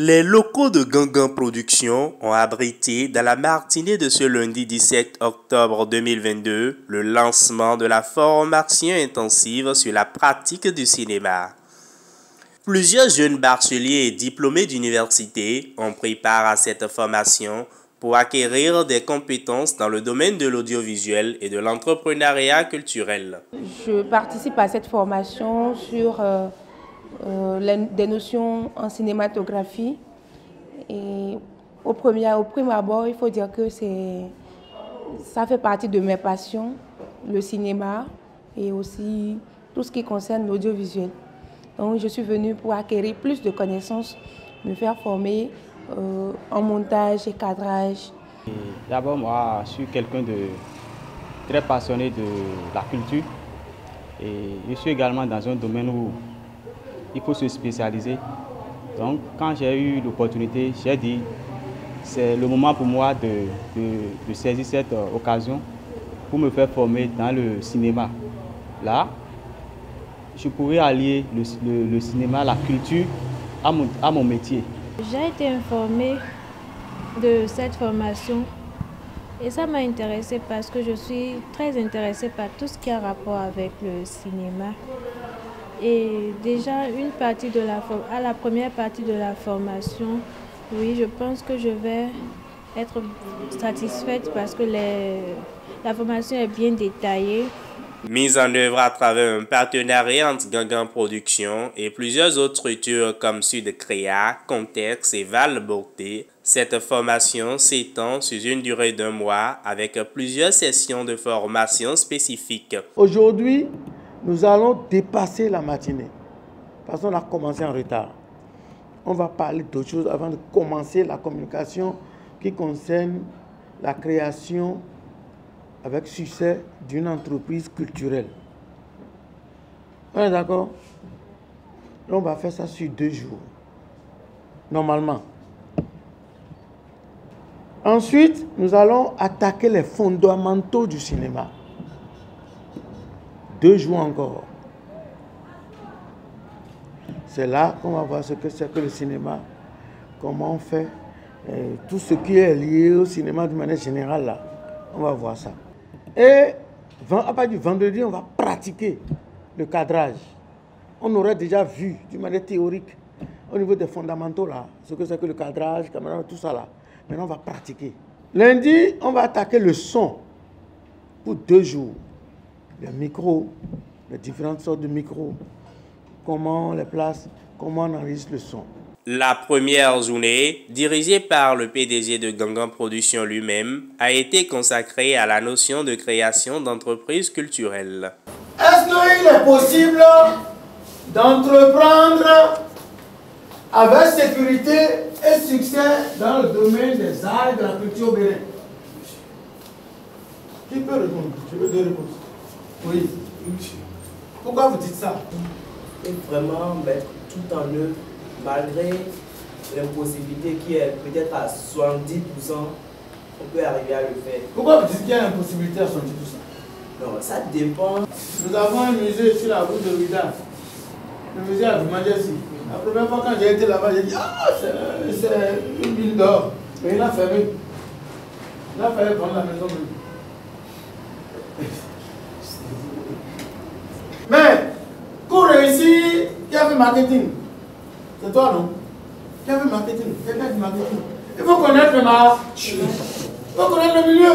Les locaux de Gangan Productions ont abrité dans la matinée de ce lundi 17 octobre 2022 le lancement de la formation intensive sur la pratique du cinéma. Plusieurs jeunes bacheliers et diplômés d'université ont pris part à cette formation pour acquérir des compétences dans le domaine de l'audiovisuel et de l'entrepreneuriat culturel. Je participe à cette formation sur des notions en cinématographie. Et au premier abord, il faut dire que ça fait partie de mes passions, le cinéma et aussi tout ce qui concerne l'audiovisuel. Donc je suis venue pour acquérir plus de connaissances, me faire former en montage et cadrage. D'abord, moi, je suis quelqu'un de très passionné de la culture et je suis également dans un domaine où il faut se spécialiser. Donc, quand j'ai eu l'opportunité, j'ai dit c'est le moment pour moi de saisir cette occasion pour me faire former dans le cinéma. Là, je pourrais allier le cinéma, la culture à mon métier. J'ai été informée de cette formation et ça m'a intéressée parce que je suis très intéressée par tout ce qui a rapport avec le cinéma. Et déjà, à la première partie de la formation, oui, je pense que je vais être satisfaite parce que la formation est bien détaillée. Mise en œuvre à travers un partenariat entre Gangan Productions et plusieurs autres structures comme Sud Créa, Context et Val Beauté, cette formation s'étend sur une durée d'1 mois avec plusieurs sessions de formation spécifiques. Aujourd'hui, nous allons dépasser la matinée parce qu'on a commencé en retard. On va parler d'autre chose avant de commencer la communication qui concerne la création avec succès d'une entreprise culturelle. On est d'accord? On va faire ça sur 2 jours, normalement. Ensuite, nous allons attaquer les fondamentaux du cinéma. 2 jours encore. C'est là qu'on va voir ce que c'est que le cinéma, comment on fait, tout ce qui est lié au cinéma de manière générale là. On va voir ça. Et à partir du vendredi, on va pratiquer le cadrage. On aurait déjà vu d'une manière théorique au niveau des fondamentaux là, ce que c'est que le cadrage, caméra, tout ça là. Maintenant, on va pratiquer. Lundi, on va attaquer le son pour 2 jours. Les micros, les différentes sortes de micros, comment on les place, comment on enregistre le son. La première journée, dirigée par le PDG de Gangan Productions lui-même, a été consacrée à la notion de création d'entreprises culturelles. Est-ce qu'il est possible d'entreprendre avec sécurité et succès dans le domaine des arts et de la culture au Bénin? Qui peut répondre? Je veux 2 réponses. Oui. Pourquoi vous dites ça? Et vraiment mettre tout en œuvre, malgré l'impossibilité qui est peut-être à 70%, on peut arriver à le faire. Pourquoi vous dites qu'il y a l'impossibilité à 70%? Non, ça dépend. Nous avons un musée sur la route de Ouida, le musée à Vimandiasi. La première fois quand j'ai été là-bas, j'ai dit ah, c'est une mine d'or. Mais il a fermé. Il a fallu prendre la maison même. Mais pour réussir, qui a fait marketing? C'est toi, non? Qui a fait marketing? Quelqu'un qui fait marketing. Il faut connaître le marché. Il faut connaître le milieu.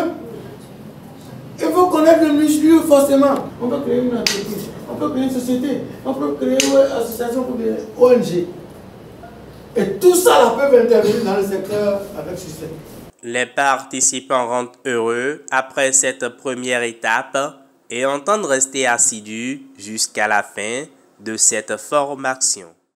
Il faut connaître le milieu forcément. On peut créer une entreprise, on peut créer une société, on peut créer une association pour des ONG. Et tout ça là, peut intervenir dans le secteur avec succès. Les participants rentrent heureux après cette première étape et entendent rester assidus jusqu'à la fin de cette formation.